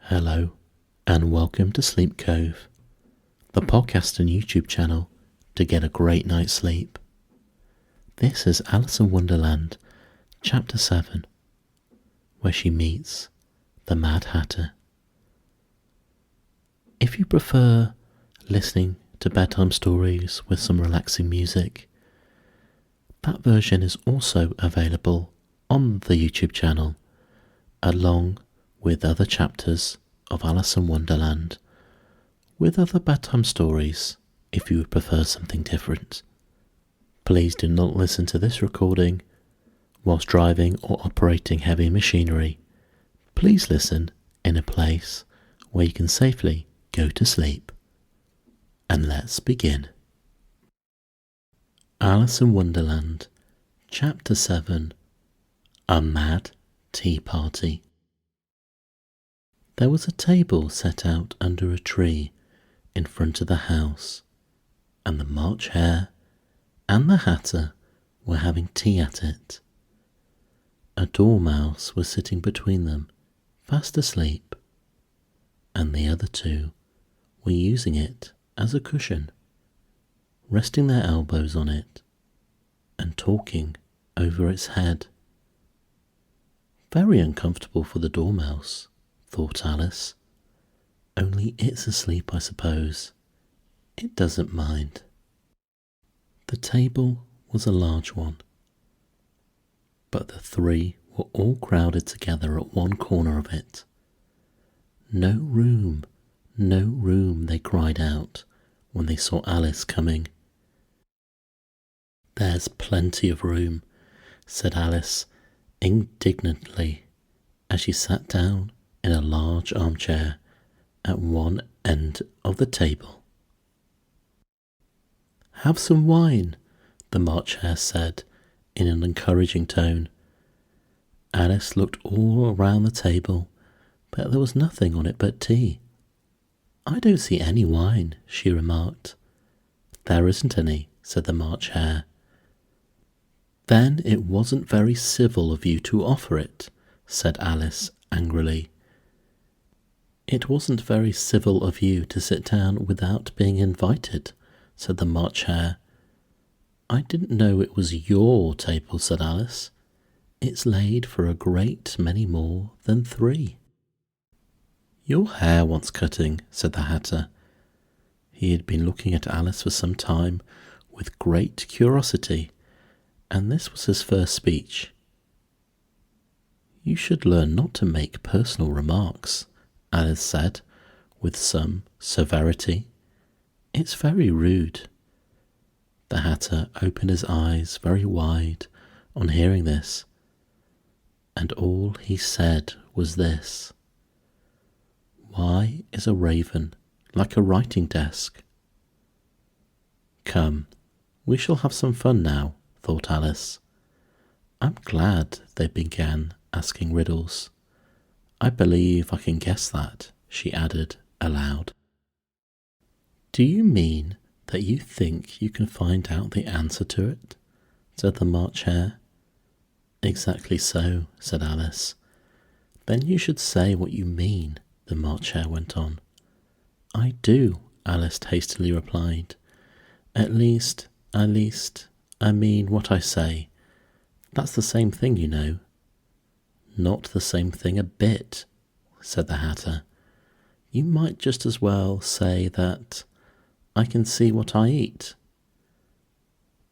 Hello, and welcome to Sleep Cove, the podcast and YouTube channel to get a great night's sleep. This is Alice in Wonderland, Chapter 7, where she meets the Mad Hatter. If you prefer listening to bedtime stories with some relaxing music, that version is also available on the YouTube channel, along with other chapters of Alice in Wonderland, with other bedtime stories if you would prefer something different. Please do not listen to this recording whilst driving or operating heavy machinery. Please listen in a place where you can safely go to sleep. And let's begin. Alice in Wonderland, Chapter 7, A Mad Tea Party. There was a table set out under a tree in front of the house, and the March Hare and the Hatter were having tea at it. A dormouse was sitting between them, fast asleep, and the other two were using it as a cushion, resting their elbows on it and talking over its head. Very uncomfortable for the dormouse, thought Alice. Only it's asleep, I suppose. It doesn't mind. The table was a large one, but the three were all crowded together at one corner of it. No room, no room, they cried out when they saw Alice coming. There's plenty of room, said Alice indignantly as she sat down in a large armchair at one end of the table. Have some wine, the March Hare said in an encouraging tone. Alice looked all around the table, but there was nothing on it but tea. I don't see any wine, she remarked. There isn't any, said the March Hare. Then it wasn't very civil of you to offer it, said Alice angrily. It wasn't very civil of you to sit down without being invited, said the March Hare. I didn't know it was your table, said Alice. It's laid for a great many more than three. Your hair wants cutting, said the Hatter. He had been looking at Alice for some time with great curiosity, and this was his first speech. You should learn not to make personal remarks, Alice said, with some severity. It's very rude. The Hatter opened his eyes very wide on hearing this, and all he said was this. Why is a raven like a writing desk? Come, we shall have some fun now, thought Alice. I'm glad they began asking riddles. I believe I can guess that, she added aloud. Do you mean that you think you can find out the answer to it? Said the March Hare. Exactly so, said Alice. Then you should say what you mean, the March Hare went on. I do, Alice hastily replied. At least, I mean what I say. That's the same thing, you know. Not the same thing a bit, said the Hatter. You might just as well say that I can see what I eat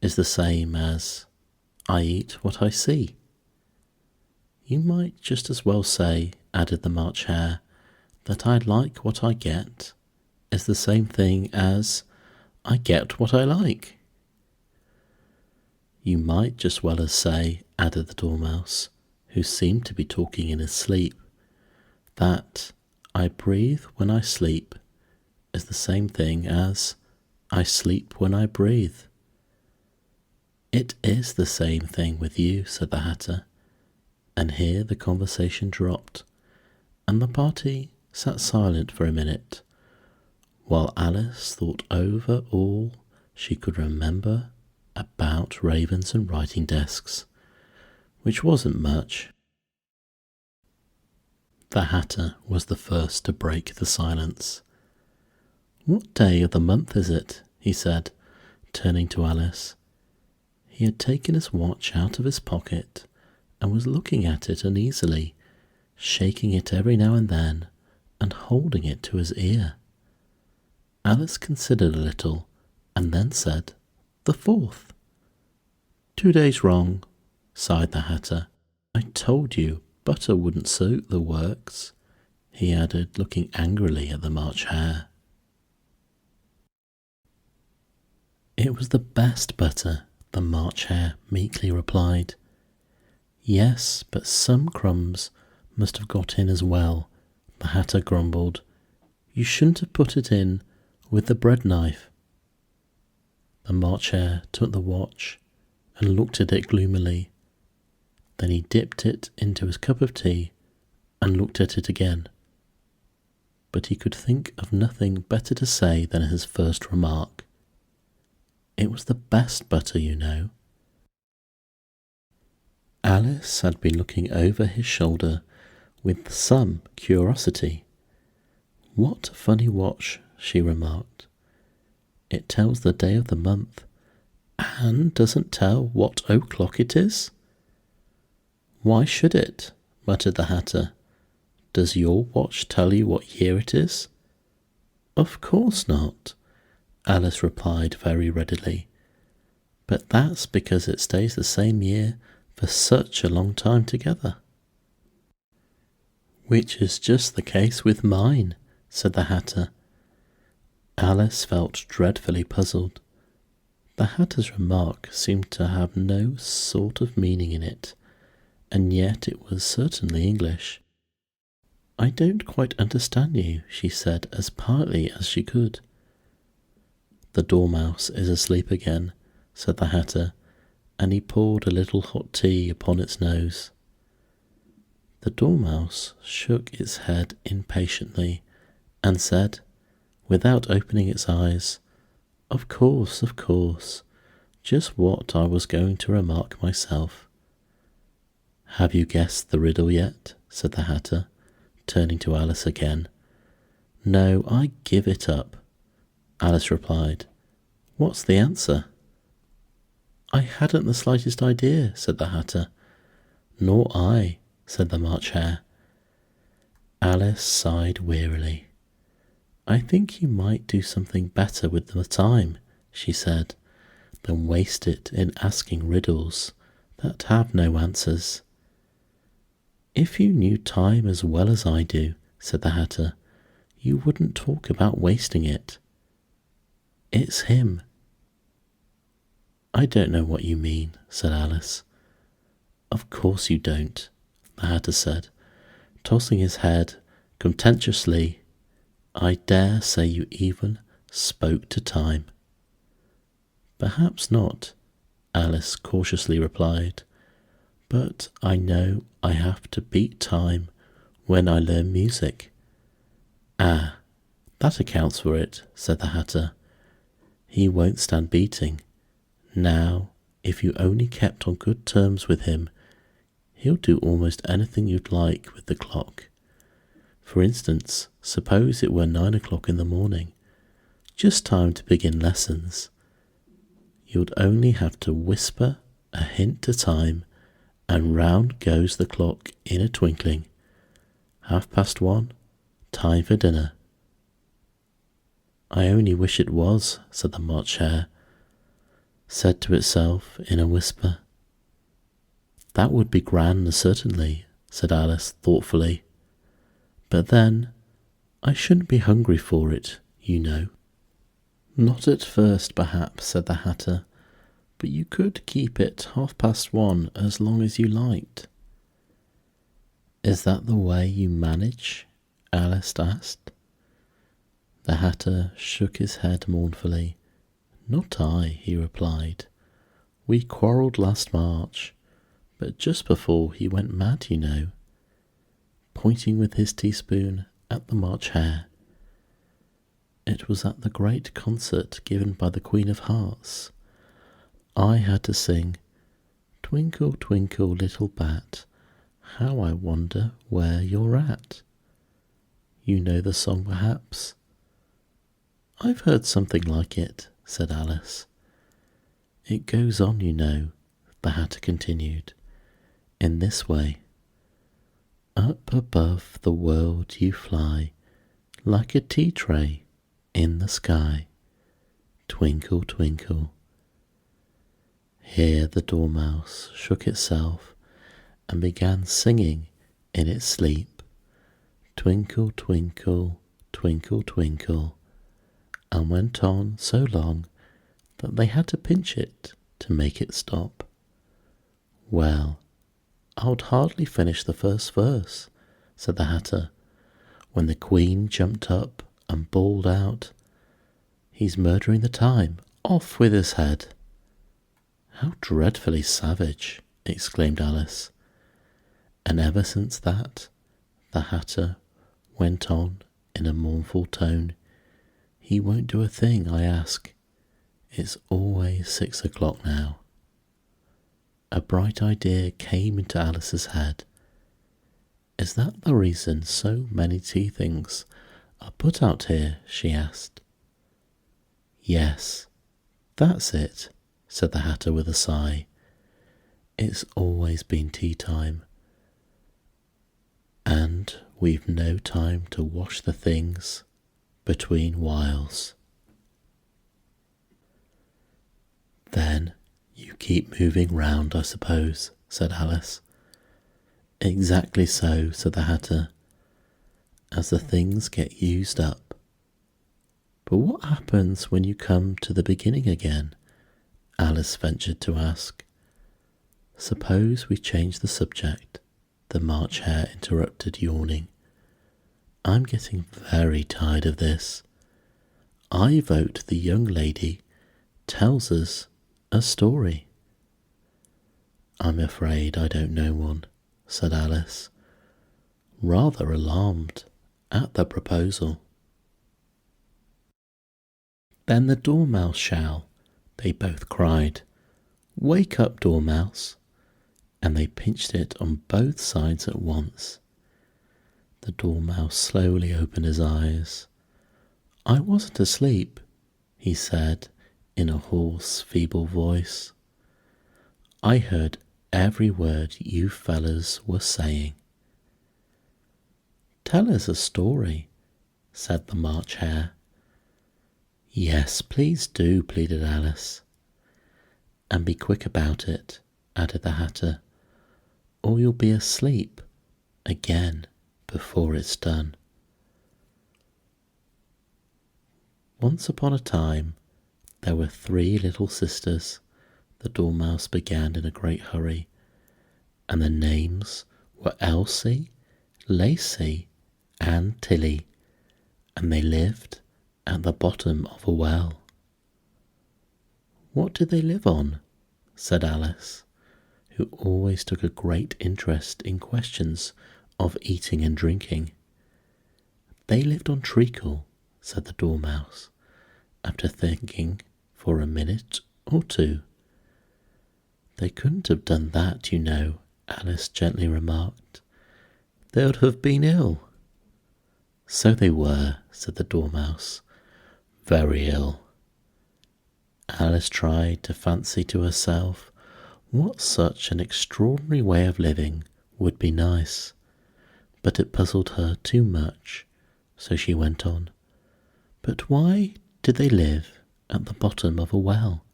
is the same as I eat what I see. You might just as well say, added the March Hare, that I like what I get is the same thing as I get what I like. You might just well as say, added the Dormouse, who seemed to be talking in his sleep, that I breathe when I sleep is the same thing as I sleep when I breathe. It is the same thing with you, said the Hatter, and here the conversation dropped, and the party sat silent for a minute, while Alice thought over all she could remember about ravens and writing desks, which wasn't much. The Hatter was the first to break the silence. "What day of the month is it?" he said, turning to Alice. He had taken his watch out of his pocket and was looking at it uneasily, shaking it every now and then and holding it to his ear. Alice considered a little and then said, "The 4th. "2 days wrong," sighed the Hatter. "I told you butter wouldn't suit the works," he added, looking angrily at the March Hare. "It was the best butter," the March Hare meekly replied. "Yes, but some crumbs must have got in as well," the Hatter grumbled. "You shouldn't have put it in with the bread knife." The March Hare took the watch and looked at it gloomily. Then he dipped it into his cup of tea and looked at it again. But he could think of nothing better to say than his first remark. "It was the best butter, you know." Alice had been looking over his shoulder with some curiosity. "What a funny watch," she remarked. "It tells the day of the month and doesn't tell what o'clock it is." "Why should it?" muttered the Hatter. "Does your watch tell you what year it is?" "Of course not," Alice replied very readily. "But that's because it stays the same year for such a long time together." "Which is just the case with mine," said the Hatter. Alice felt dreadfully puzzled. The Hatter's remark seemed to have no sort of meaning in it, and yet it was certainly English. "I don't quite understand you," she said as partly as she could. "The dormouse is asleep again," said the Hatter, and he poured a little hot tea upon its nose. The dormouse shook its head impatiently and said, without opening its eyes, of course, just what I was going to remark myself." "Have you guessed the riddle yet?" said the Hatter, turning to Alice again. "No, I give it up," Alice replied. "What's the answer?" "I hadn't the slightest idea," said the Hatter. "Nor I," said the March Hare. Alice sighed wearily. "I think you might do something better with the time," she said, "than waste it in asking riddles that have no answers." "If you knew time as well as I do," said the Hatter, "you wouldn't talk about wasting it." "It's him." "I don't know what you mean," said Alice. "Of course you don't," the Hatter said, tossing his head contemptuously. "I dare say you even spoke to time." "Perhaps not," Alice cautiously replied, "but I know I have to beat time when I learn music." "Ah, that accounts for it," said the Hatter. "He won't stand beating. Now, if you only kept on good terms with him, he'll do almost anything you'd like with the clock. For instance, suppose it were 9 o'clock in the morning, just time to begin lessons. You'd only have to whisper a hint to time, and round goes the clock in a twinkling. 1:30, time for dinner." "I only wish it was," said the March Hare, said to itself in a whisper. "That would be grand, certainly," said Alice thoughtfully. "But then, I shouldn't be hungry for it, you know." "Not at first, perhaps," said the Hatter, "but you could keep it 1:30 as long as you liked." "Is that the way you manage?" Alice asked. The Hatter shook his head mournfully. "Not I," he replied. "We quarrelled last March, but just before he went mad, you know," pointing with his teaspoon at the March Hare. "It was at the great concert given by the Queen of Hearts. I had to sing 'Twinkle, twinkle, little bat, How I wonder where you're at. You know the song, perhaps? I've heard something like it, said Alice. It goes on, you know, the Hatter continued, in this way. Up above the world you fly, like a tea tray in the sky. Twinkle, twinkle. Here the dormouse shook itself and began singing in its sleep. Twinkle, twinkle, twinkle, twinkle, and went on so long that they had to pinch it to make it stop. Well, I'd hardly finish the first verse, said the Hatter, when the Queen jumped up and bawled out, He's murdering the time, off with his head. How dreadfully savage, exclaimed Alice. And ever since that, the Hatter went on in a mournful tone, He won't do a thing I ask. It's always 6 o'clock now. A bright idea came into Alice's head. Is that the reason so many tea things are put out here? She asked. Yes, that's it, said the Hatter with a sigh. It's always been tea time, and we've no time to wash the things between whiles. Then you keep moving round, I suppose, said Alice. Exactly so, said the Hatter, as the things get used up. But what happens when you come to the beginning again? Alice ventured to ask. Suppose we change the subject, the March Hare interrupted, yawning. I'm getting very tired of this. I vote the young lady tells us a story. I'm afraid I don't know one, said Alice, rather alarmed at the proposal. Then the dormouse shall, they both cried. Wake up, dormouse. And they pinched it on both sides at once. The dormouse slowly opened his eyes. I wasn't asleep, he said in a hoarse, feeble voice. I heard every word you fellas were saying. Tell us a story, said the March Hare. Yes, please do, pleaded Alice. And be quick about it, added the Hatter, or you'll be asleep again before it's done. Once upon a time, there were 3 little sisters, the Dormouse began in a great hurry, and the names were Elsie, Lacey, and Tilly, and they lived at the bottom of a well. What did they live on? Said Alice, who always took a great interest in questions of eating and drinking. They lived on treacle, said the Dormouse, after thinking for a minute or two. They couldn't have done that, you know, Alice gently remarked. They would have been ill. So they were, said the Dormouse, very ill. Alice tried to fancy to herself what such an extraordinary way of living would be nice, but it puzzled her too much, so she went on. But why did they live at the bottom of a well?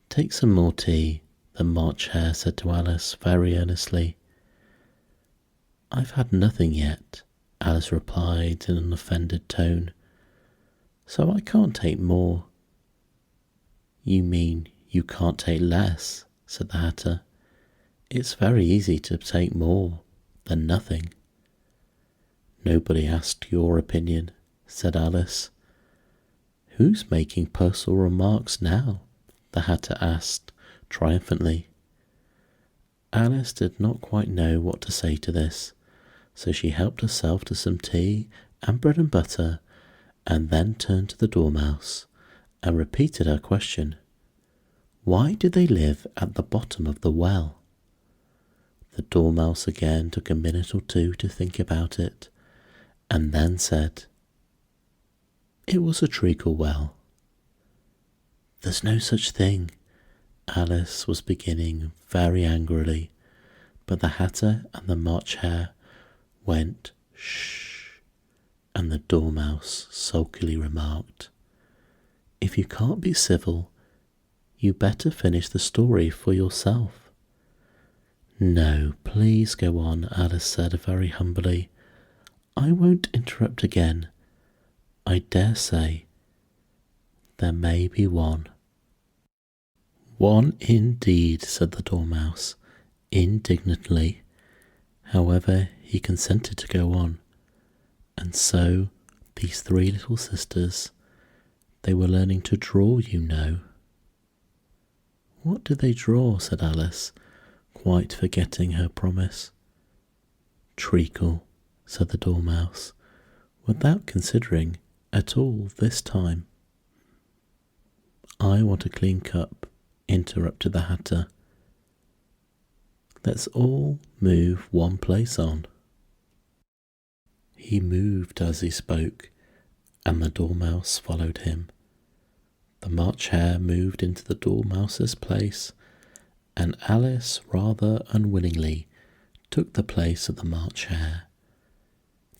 Take some more tea, the March Hare said to Alice very earnestly. I've had nothing yet, Alice replied in an offended tone, so I can't take more. You mean you can't take less, said the Hatter. It's very easy to take more than nothing. Nobody asked your opinion, said Alice. Who's making personal remarks now? The Hatter asked triumphantly. Alice did not quite know what to say to this, so she helped herself to some tea and bread and butter, and then turned to the Dormouse and repeated her question. Why did they live at the bottom of the well? The dormouse again took a minute or two to think about it, and then said, "It was a treacle well." "There's no such thing," Alice was beginning very angrily, but the Hatter and the March Hare went shh, and the dormouse sulkily remarked, "If you can't be civil, you better finish the story for yourself." "No, please go on," Alice said very humbly. "I won't interrupt again. I dare say there may be one." "One indeed," said the Dormouse, indignantly. However, he consented to go on. "And so, these three little sisters, they were learning to draw, you know." "What do they draw?" said Alice, quite forgetting her promise. "Treacle," said the Dormouse, without considering at all this time. "I want a clean cup," interrupted the Hatter. "Let's all move one place on." He moved as he spoke, and the Dormouse followed him. The March Hare moved into the Dormouse's place, and Alice rather unwillingly took the place of the March Hare.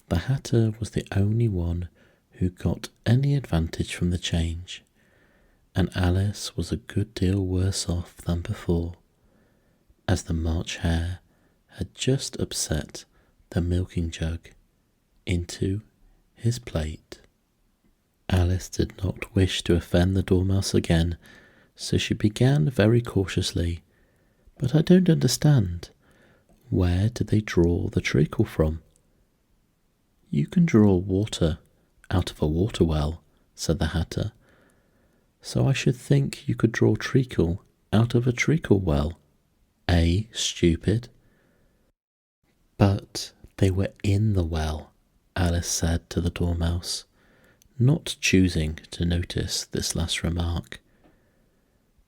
The Hatter was the only one who got any advantage from the change, and Alice was a good deal worse off than before, as the March Hare had just upset the milking jug into his plate. Alice did not wish to offend the Dormouse again, so she began very cautiously, "But I don't understand. Where did they draw the treacle from?" "You can draw water out of a water well," said the Hatter. "So I should think you could draw treacle out of a treacle well. Eh, stupid?" "But they were in the well," Alice said to the Dormouse, not choosing to notice this last remark.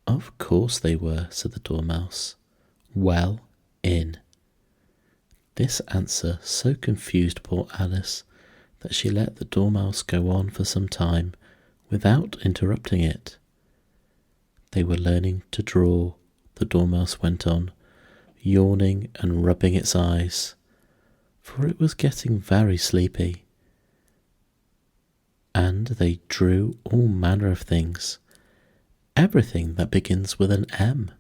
"Of course they were," said the Dormouse. "Well in." This answer so confused poor Alice that she let the Dormouse go on for some time without interrupting it. "They were learning to draw," the Dormouse went on, yawning and rubbing its eyes, for it was getting very sleepy. "And they drew all manner of things, everything that begins with an M."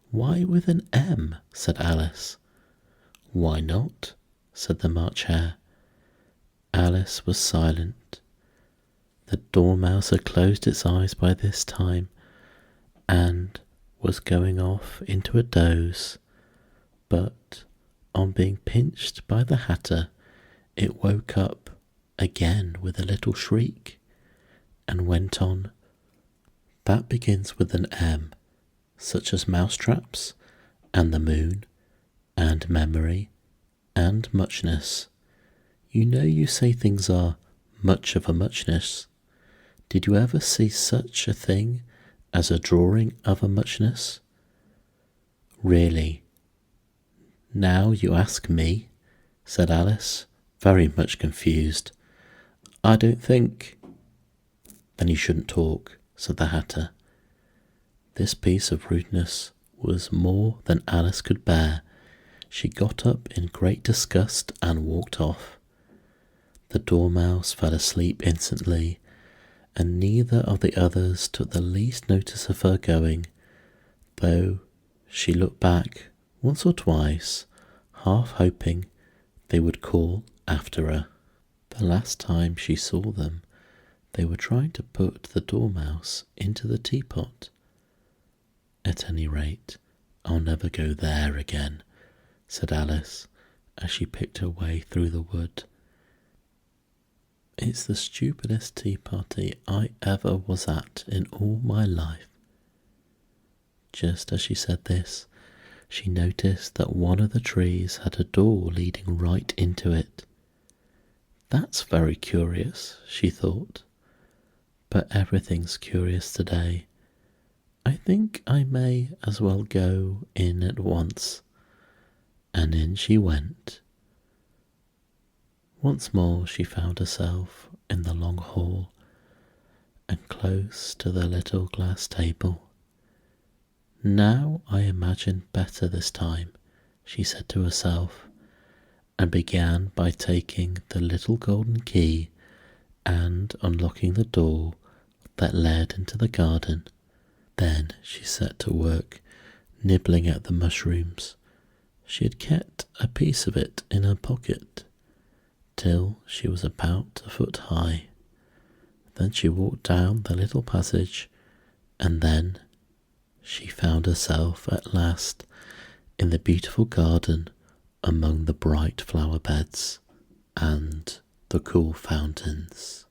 "Why with an M?" said Alice. "Why not?" said the March Hare. Alice was silent. The Dormouse had closed its eyes by this time, and was going off into a doze, but on being pinched by the Hatter, it woke up again with a little shriek, and went on, "That begins with an M, such as mousetraps, and the moon, and memory, and muchness. You know you say things are much of a muchness. Did you ever see such a thing as a drawing of a muchness?" "Really, now you ask me," said Alice, very much confused. "I don't think—" "Then you shouldn't talk," said the Hatter. This piece of rudeness was more than Alice could bear. She got up in great disgust and walked off. The Dormouse fell asleep instantly, and neither of the others took the least notice of her going, though she looked back once or twice, half hoping they would call after her. The last time she saw them, they were trying to put the Dormouse into the teapot. "At any rate, I'll never go there again," said Alice, as she picked her way through the wood. "It's the stupidest tea party I ever was at in all my life." Just as she said this, she noticed that one of the trees had a door leading right into it. "That's very curious," she thought. "But everything's curious today. I think I may as well go in at once." and in she went. Once more she found herself in the long hall and close to the little glass table. Now I imagine better this time, she said to herself, and began by taking the little golden key and unlocking the door that led into the garden. Then she set to work, nibbling at the mushrooms. She had kept a piece of it in her pocket, till she was about a foot high. Then she walked down the little passage, and then she found herself at last in the beautiful garden among the bright flower beds and the cool fountains.